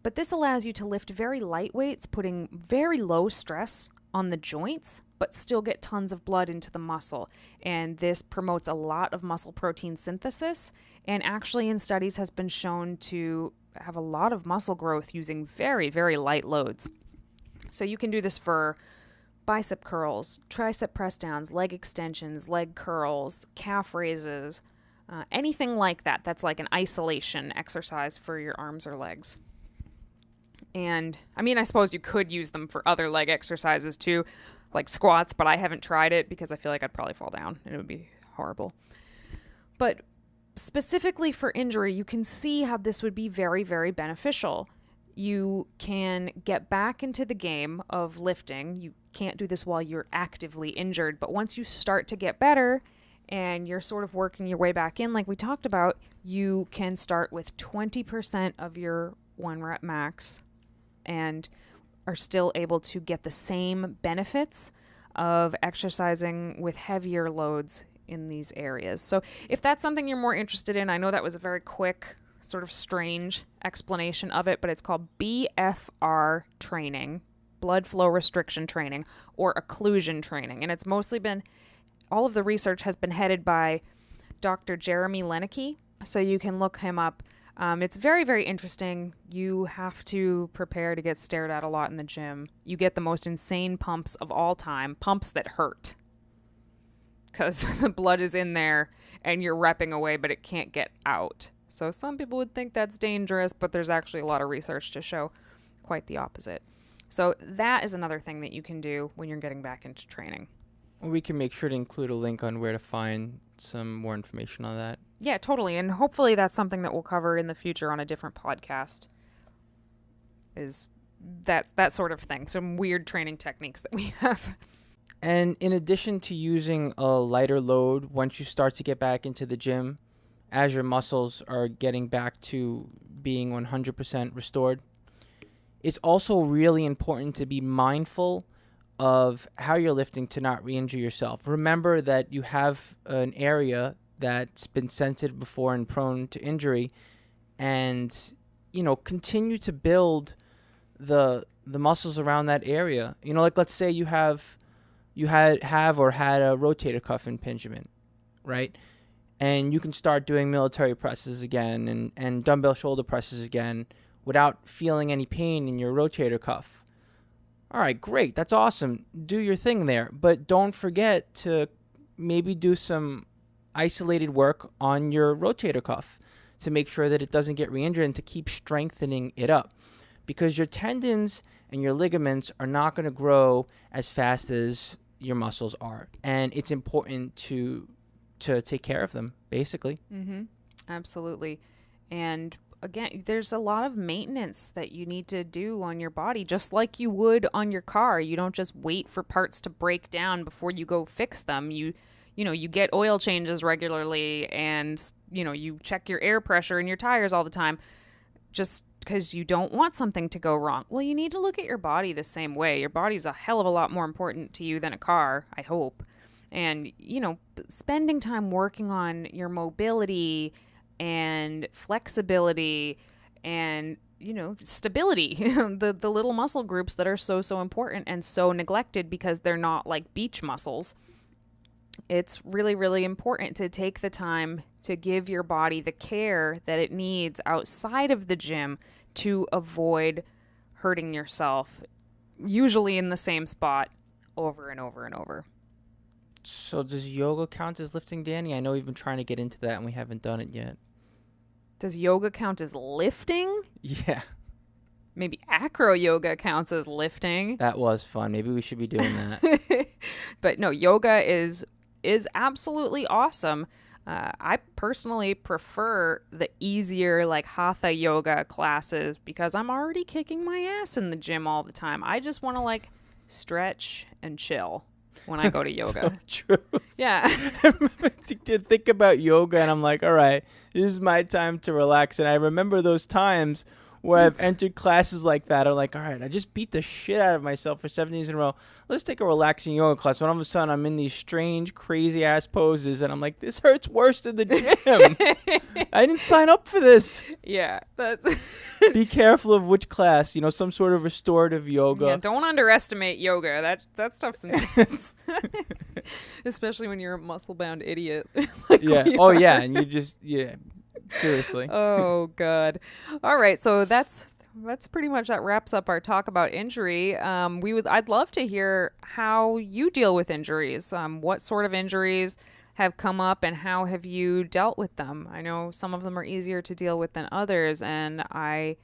But this allows you to lift very light weights, putting very low stress on the joints, but still get tons of blood into the muscle. And this promotes a lot of muscle protein synthesis, and actually in studies has been shown to have a lot of muscle growth using very, very light loads. So you can do this for bicep curls, tricep press downs, leg extensions, leg curls, calf raises, anything like that. That's like an isolation exercise for your arms or legs. And I mean, I suppose you could use them for other leg exercises too, like squats, but I haven't tried it because I feel like I'd probably fall down and it would be horrible. But specifically for injury, you can see how this would be very, very beneficial. You can get back into the game of lifting. You can't do this while you're actively injured, but once you start to get better and you're sort of working your way back in, like we talked about, you can start with 20% of your 1 rep max and are still able to get the same benefits of exercising with heavier loads in these areas. So if that's something you're more interested in, I know that was a very quick, sort of strange explanation of it, but it's called BFR training, blood flow restriction training, or occlusion training. And it's mostly been, all of the research has been headed by Dr. Jeremy Lenicky. So you can look him up. It's very, very interesting. You have to prepare to get stared at a lot in the gym. You get the most insane pumps of all time, pumps that hurt. Because the blood is in there and you're repping away, but it can't get out. So some people would think that's dangerous, but there's actually a lot of research to show quite the opposite. So that is another thing that you can do when you're getting back into training. We can make sure to include a link on where to find some more information on that. Yeah, totally. And hopefully that's something that we'll cover in the future on a different podcast, is that sort of thing. Some weird training techniques that we have. And in addition to using a lighter load, once you start to get back into the gym, as your muscles are getting back to being 100% restored, it's also really important to be mindful of how you're lifting to not re-injure yourself. Remember that you have an area that's been sensitive before and prone to injury, and continue to build the muscles around that area. Like let's say you had a rotator cuff impingement, right? And you can start doing military presses again and dumbbell shoulder presses again without feeling any pain in your rotator cuff. All right, great. That's awesome. Do your thing there. But don't forget to maybe do some isolated work on your rotator cuff to make sure that it doesn't get re-injured and to keep strengthening it up. Because your tendons and your ligaments are not going to grow as fast as your muscles are. And it's important to take care of them, basically. Mm-hmm. Absolutely. And again, there's a lot of maintenance that you need to do on your body, just like you would on your car. You don't just wait for parts to break down before you go fix them. You get oil changes regularly, and, you check your air pressure in your tires all the time just because you don't want something to go wrong. Well, you need to look at your body the same way. Your body's a hell of a lot more important to you than a car, I hope. And, spending time working on your mobility and flexibility and, stability, the little muscle groups that are so important and so neglected because they're not like beach muscles. It's really, really important to take the time to give your body the care that it needs outside of the gym to avoid hurting yourself, usually in the same spot over and over and over. So does yoga count as lifting, Danny? I know we've been trying to get into that and we haven't done it yet. Does yoga count as lifting? Yeah. Maybe acro yoga counts as lifting. That was fun. Maybe we should be doing that. But no, yoga is absolutely awesome. I personally prefer the easier like hatha yoga classes because I'm already kicking my ass in the gym all the time. I just want to like stretch and chill when I go to yoga. So true. Yeah. To think about yoga and I'm like, all right, this is my time to relax. And I remember those times where I've entered classes like that. I'm like, all right, I just beat the shit out of myself for 7 days in a row. Let's take a relaxing yoga class. When all of a sudden I'm in these strange, crazy ass poses and I'm like, this hurts worse than the gym. I didn't sign up for this. Yeah, that's. Be careful of which class, some sort of restorative yoga. Yeah, don't underestimate yoga. That stuff's intense. Especially when you're a muscle-bound idiot. Yeah. Oh, yeah. And you just, yeah. Seriously. Oh, God. All right. So that's pretty much, that wraps up our talk about injury. I'd love to hear how you deal with injuries. What sort of injuries have come up and how have you dealt with them? I know some of them are easier to deal with than others, and I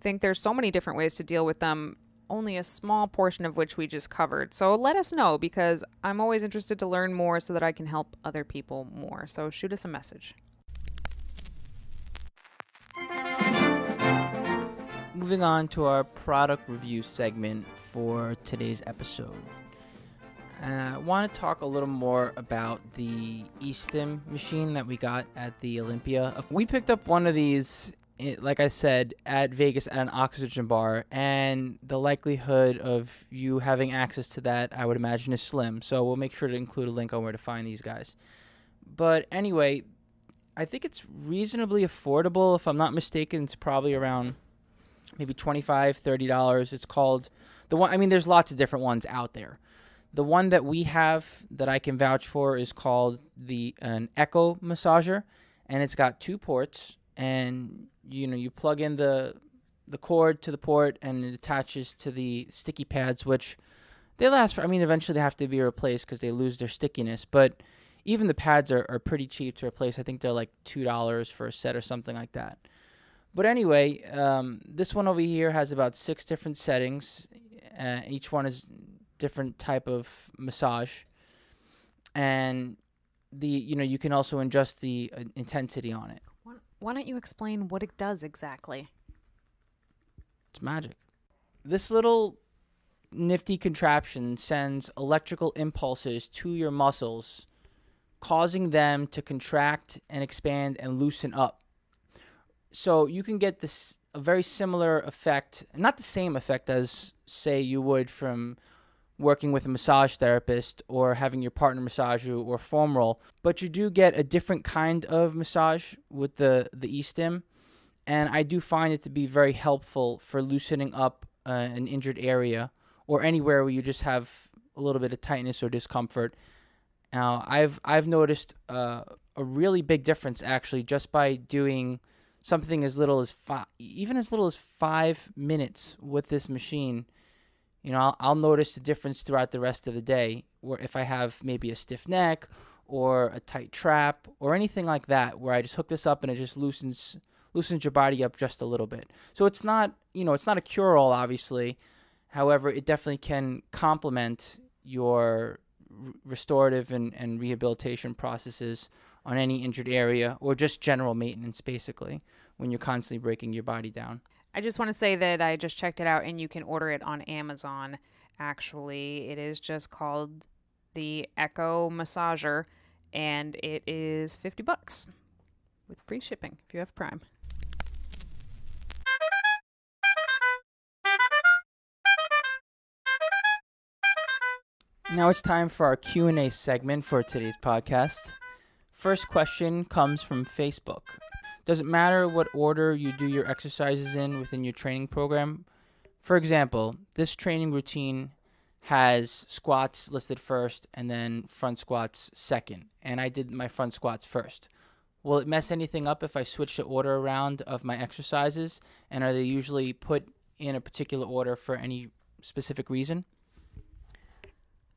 think there's so many different ways to deal with them, only a small portion of which we just covered. So let us know, because I'm always interested to learn more so that I can help other people more. So shoot us a message. Moving on to our product review segment for today's episode. I want to talk a little more about the eStim machine that we got at the Olympia. We picked up one of these, like I said, at Vegas at an oxygen bar, and the likelihood of you having access to that, I would imagine, is slim. So we'll make sure to include a link on where to find these guys. But anyway, I think it's reasonably affordable. If I'm not mistaken, it's probably around maybe $25, $30. It's called the one. I mean, there's lots of different ones out there. The one that we have that I can vouch for is called an Echo massager, and it's got 2 ports, and you plug in the cord to the port, and it attaches to the sticky pads, which they last for. I mean, eventually they have to be replaced because they lose their stickiness, but even the pads are pretty cheap to replace. I think they're like $2 for a set or something like that. But anyway, this one over here has about 6 different settings. Each one is different type of massage, and you can also adjust the intensity on it. Why don't you explain what it does exactly? It's magic. This little nifty contraption sends electrical impulses to your muscles, causing them to contract and expand and loosen up. So you can get a very similar effect, not the same effect as, say, you would from working with a massage therapist or having your partner massage you or foam roll, but you do get a different kind of massage with the 𝐸𝐮𝐬𝐫𝐞, and I do find it to be very helpful for loosening up an injured area or anywhere where you just have a little bit of tightness or discomfort. Now, I've noticed a really big difference actually just by doing something as little as 5 minutes with this machine. I'll notice the difference throughout the rest of the day, where if I have maybe a stiff neck or a tight trap or anything like that, where I just hook this up and it just loosens your body up just a little bit. So it's not a cure-all, obviously. However, it definitely can complement your restorative and rehabilitation processes on any injured area, or just general maintenance, basically, when you're constantly breaking your body down. I just want to say that I just checked it out, and you can order it on Amazon. Actually, it is just called the Echo Massager, and it is $50 with free shipping if you have Prime. Now it's time for our Q&A segment for today's podcast. First question comes from Facebook. Does it matter what order you do your exercises in within your training program? For example, this training routine has squats listed first and then front squats second, and I did my front squats first. Will it mess anything up if I switch the order around of my exercises, and are they usually put in a particular order for any specific reason?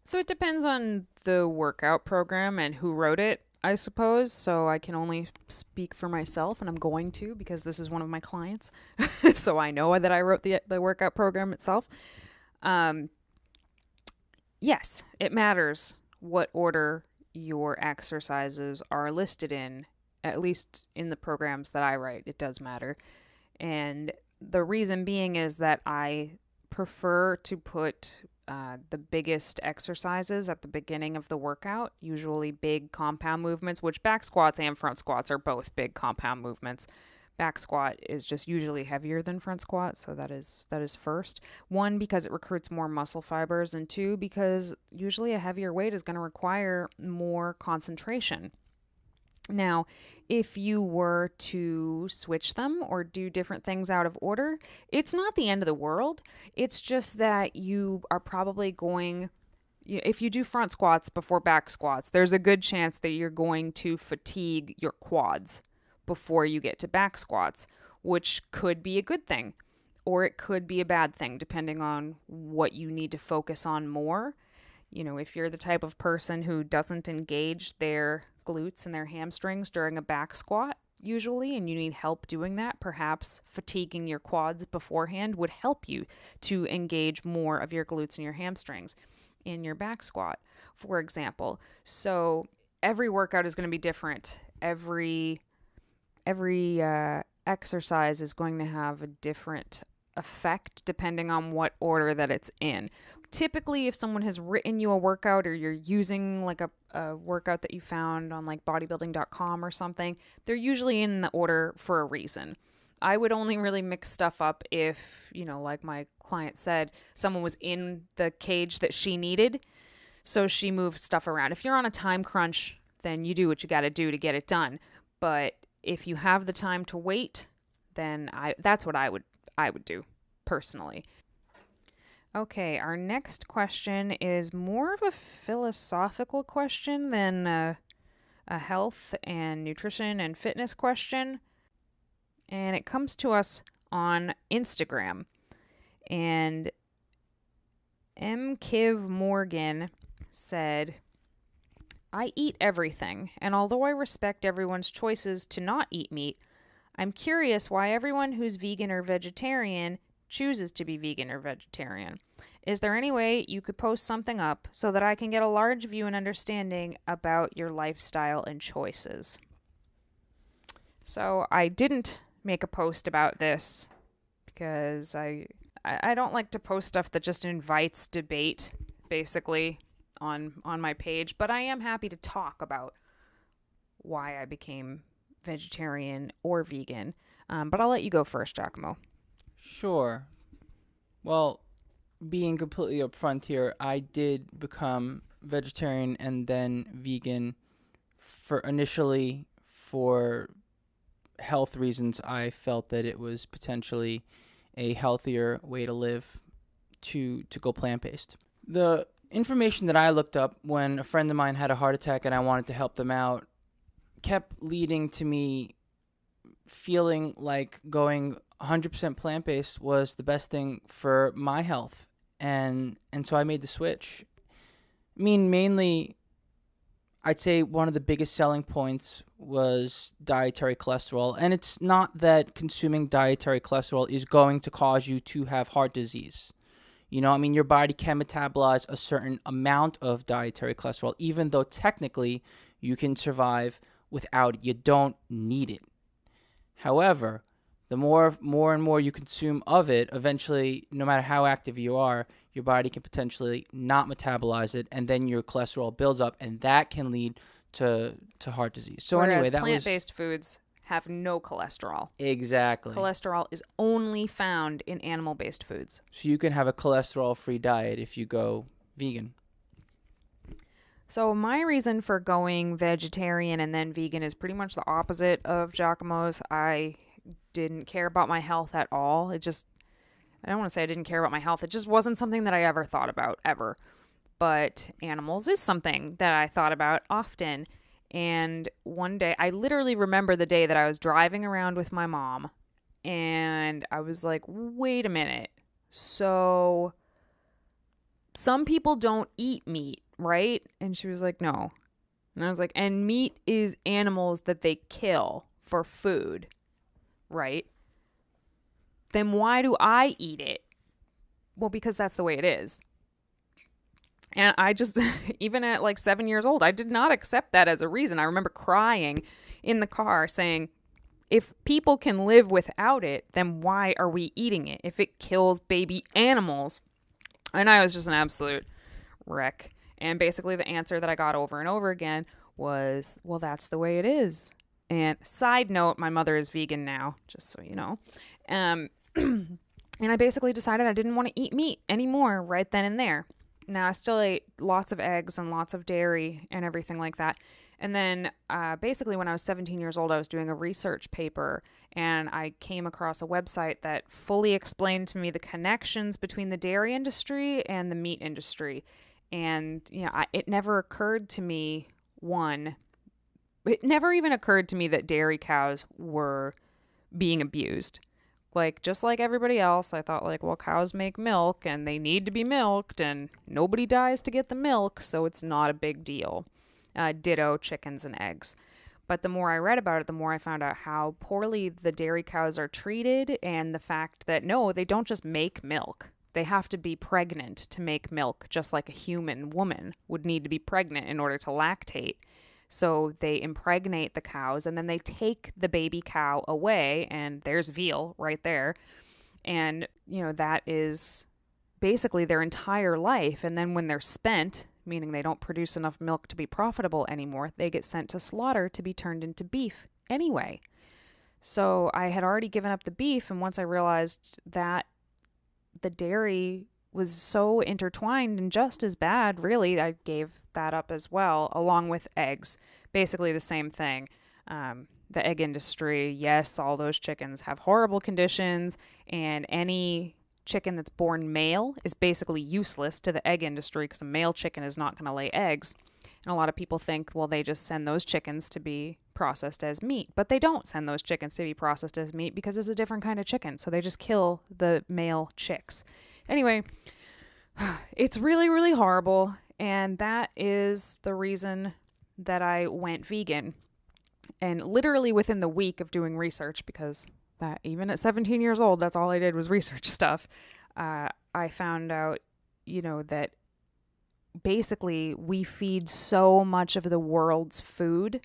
So it depends on the workout program and who wrote it, I suppose. So I can only speak for myself, and I'm going to because this is one of my clients. So I know that I wrote the workout program itself. Yes, it matters what order your exercises are listed in, at least in the programs that I write. It does matter. And the reason being is that I prefer to put the biggest exercises at the beginning of the workout, usually big compound movements, which back squats and front squats are both big compound movements. Back squat is just usually heavier than front squat, so that is first. 1, because it recruits more muscle fibers, and 2, because usually a heavier weight is going to require more concentration. Now, if you were to switch them or do different things out of order, it's not the end of the world. It's just that you are probably going, if you do front squats before back squats, there's a good chance that you're going to fatigue your quads before you get to back squats, which could be a good thing, or it could be a bad thing, depending on what you need to focus on more. If you're the type of person who doesn't engage their glutes and their hamstrings during a back squat, usually, and you need help doing that, perhaps fatiguing your quads beforehand would help you to engage more of your glutes and your hamstrings in your back squat, for example. So every workout is going to be different. Every exercise is going to have a different effect depending on what order that it's in. Typically, if someone has written you a workout, or you're using like a workout that you found on like bodybuilding.com or something, they're usually in the order for a reason. I would only really mix stuff up if, like my client said, someone was in the cage that she needed, so she moved stuff around. If you're on a time crunch, then you do what you got to do to get it done. But if you have the time to wait, then that's what I would do personally. Okay, our next question is more of a philosophical question than a health and nutrition and fitness question. And it comes to us on Instagram. And 𝐬𝐮𝐬𝐜𝐫𝐢𝐻 said, I eat everything, and although I respect everyone's choices to not eat meat, I'm curious why everyone who's vegan or vegetarian chooses to be vegan or vegetarian. Is there any way you could post something up so that I can get a large view and understanding about your lifestyle and choices? So I didn't make a post about this because I don't like to post stuff that just invites debate, basically, on my page, but I am happy to talk about why I became vegetarian or vegan. But I'll let you go first, Giacomo. Sure. Well, being completely upfront here, I did become vegetarian and then vegan initially for health reasons. I felt that it was potentially a healthier way to live to go plant-based. The information that I looked up when a friend of mine had a heart attack and I wanted to help them out kept leading to me feeling like going 100% plant-based was the best thing for my health. And so I made the switch. I mean, mainly, I'd say one of the biggest selling points was dietary cholesterol. And it's not that consuming dietary cholesterol is going to cause you to have heart disease. You know, I mean, your body can metabolize a certain amount of dietary cholesterol, even though technically you can survive without it. You don't need it. However, the more and more you consume of it, eventually, no matter how active you are, your body can potentially not metabolize it, and then your cholesterol builds up, and that can lead to heart disease. So Whereas anyway, that plant-based foods have no cholesterol. Exactly. Cholesterol is only found in animal-based foods. So you can have a cholesterol-free diet if you go vegan. So my reason for going vegetarian and then vegan is pretty much the opposite of Giacomo's. I didn't care about my health at all. I don't want to say I didn't care about my health. It just wasn't something that I ever thought about, ever. But animals is something that I thought about often. And one day, I literally remember the day that I was driving around with my mom, and I was like, wait a minute. So some people don't eat meat, right? And she was like, no. And I was like, and meat is animals that they kill for food, right? Then why do I eat it? Well, because that's the way it is. And I just, even at like 7 years old, I did not accept that as a reason. I remember crying in the car saying, if people can live without it, then why are we eating it? If it kills baby animals. And I was just an absolute wreck. And basically the answer that I got over and over again was, well, that's the way it is. And side note, my mother is vegan now, just so you know. And I basically decided I didn't want to eat meat anymore right then and there. Now, I still ate lots of eggs and lots of dairy and everything like that. And then basically when I was 17 years old, I was doing a research paper, and I came across a website that fully explained to me the connections between the dairy industry and the meat industry. And, you know, it never occurred to me, it never even occurred to me that dairy cows were being abused. Like, just like everybody else, I thought, like, well, cows make milk and they need to be milked and nobody dies to get the milk, so it's not a big deal. Ditto chickens and eggs. But the more I read about it, the more I found out how poorly the dairy cows are treated, and the fact that, no, they don't just make milk. They have to be pregnant to make milk, just like a human woman would need to be pregnant in order to lactate. So they impregnate the cows, and then they take the baby cow away, and there's veal right there. And, you know, that is basically their entire life. And then when they're spent, meaning they don't produce enough milk to be profitable anymore, they get sent to slaughter to be turned into beef anyway. So I had already given up the beef, and once I realized that the dairy was so intertwined and just as bad, really, I gave that up as well, along with eggs. Basically the same thing. The egg industry, yes, all those chickens have horrible conditions, and any chicken that's born male is basically useless to the egg industry because a male chicken is not going to lay eggs. And a lot of people think, well, they just send those chickens to be processed as meat. But they don't send those chickens to be processed as meat because it's a different kind of chicken. So they just kill the male chicks. Anyway, it's really, really horrible. And that is the reason that I went vegan. And literally within the week of doing research, because that even at 17 years old, that's all I did was research stuff. I found out, that basically we feed so much of the world's food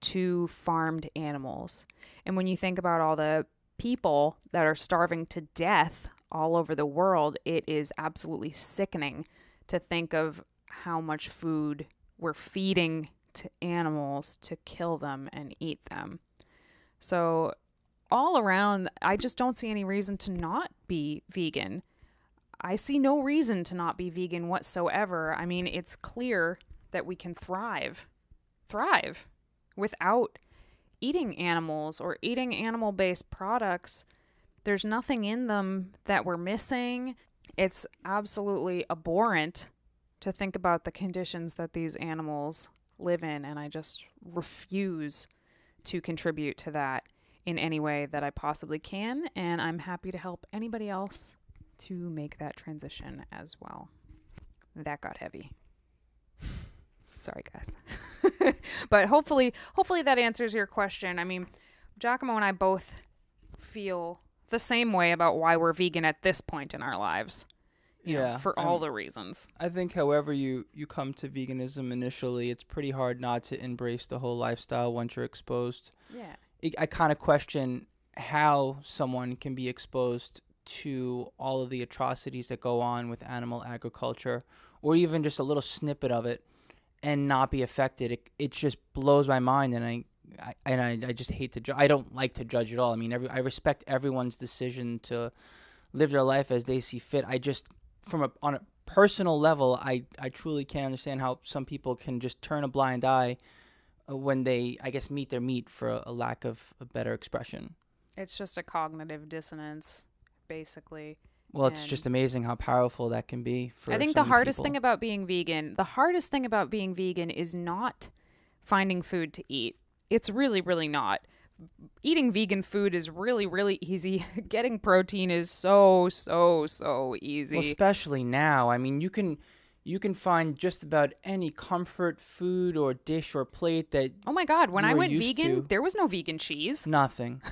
to farmed animals. And when you think about all the people that are starving to death all over the world, it is absolutely sickening to think of how much food we're feeding to animals to kill them and eat them. So all around, I just don't see any reason to not be vegan. I see no reason to not be vegan whatsoever. I mean, it's clear that we can thrive without eating animals or eating animal-based products. There's nothing in them that we're missing. It's absolutely abhorrent to think about the conditions that these animals live in, and I just refuse to contribute to that in any way that I possibly can, and I'm happy to help anybody else to make that transition as well. That got heavy. Sorry, guys. But hopefully that answers your question. I mean, Giacomo and I both feel the same way about why we're vegan at this point in our lives. For all the reasons. I think however you come to veganism initially, it's pretty hard not to embrace the whole lifestyle once you're exposed. Yeah. I kind of question how someone can be exposed to all of the atrocities that go on with animal agriculture, or even just a little snippet of it, and not be affected. It just blows my mind, and I just hate to judge. I don't like to judge at all. I mean, I respect everyone's decision to live their life as they see fit. I just, on a personal level, I truly can't understand how some people can just turn a blind eye when they, I guess, meet their meat, for a lack of a better expression. It's just a cognitive dissonance, basically. Well, it's just amazing how powerful that can be for I think so the many hardest people. thing about being vegan is not finding food to eat. It's really, really not. Eating vegan food is really, really easy. Getting protein is so easy. Well, especially now. I mean, you can find just about any comfort food or dish or plate that. Oh my God! When I went vegan, to. there was no vegan cheese. Nothing.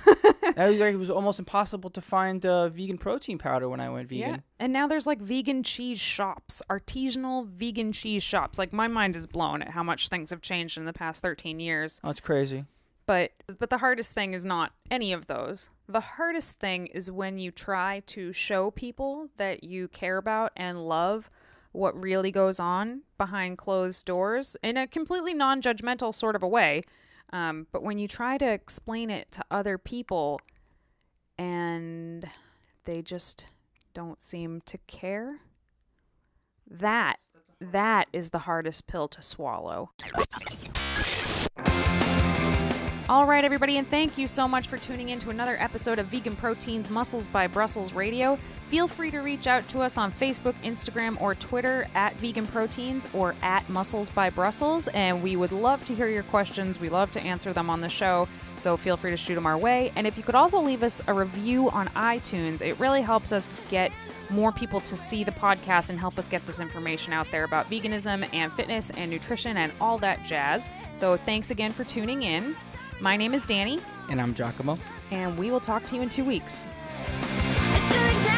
It was almost impossible to find vegan protein powder when I went vegan. Yeah, and now there's like vegan cheese shops, artisanal vegan cheese shops. Like, my mind is blown at how much things have changed in the past 13 years. Oh, it's crazy. But the hardest thing is not any of those. The hardest thing is when you try to show people that you care about and love what really goes on behind closed doors in a completely non-judgmental sort of a way. But when you try to explain it to other people and they just don't seem to care, that is the hardest pill to swallow. All right, everybody, and thank you so much for tuning in to another episode of Vegan Proteins Muscles by Brussels Radio. Feel free to reach out to us on Facebook, Instagram, or Twitter at Vegan Proteins or at Muscles by Brussels, and we would love to hear your questions. We love to answer them on the show, so feel free to shoot them our way. And if you could also leave us a review on iTunes, it really helps us get more people to see the podcast and help us get this information out there about veganism and fitness and nutrition and all that jazz. So thanks again for tuning in. My name is Danny. And I'm Giacomo. And we will talk to you in 2 weeks. Sure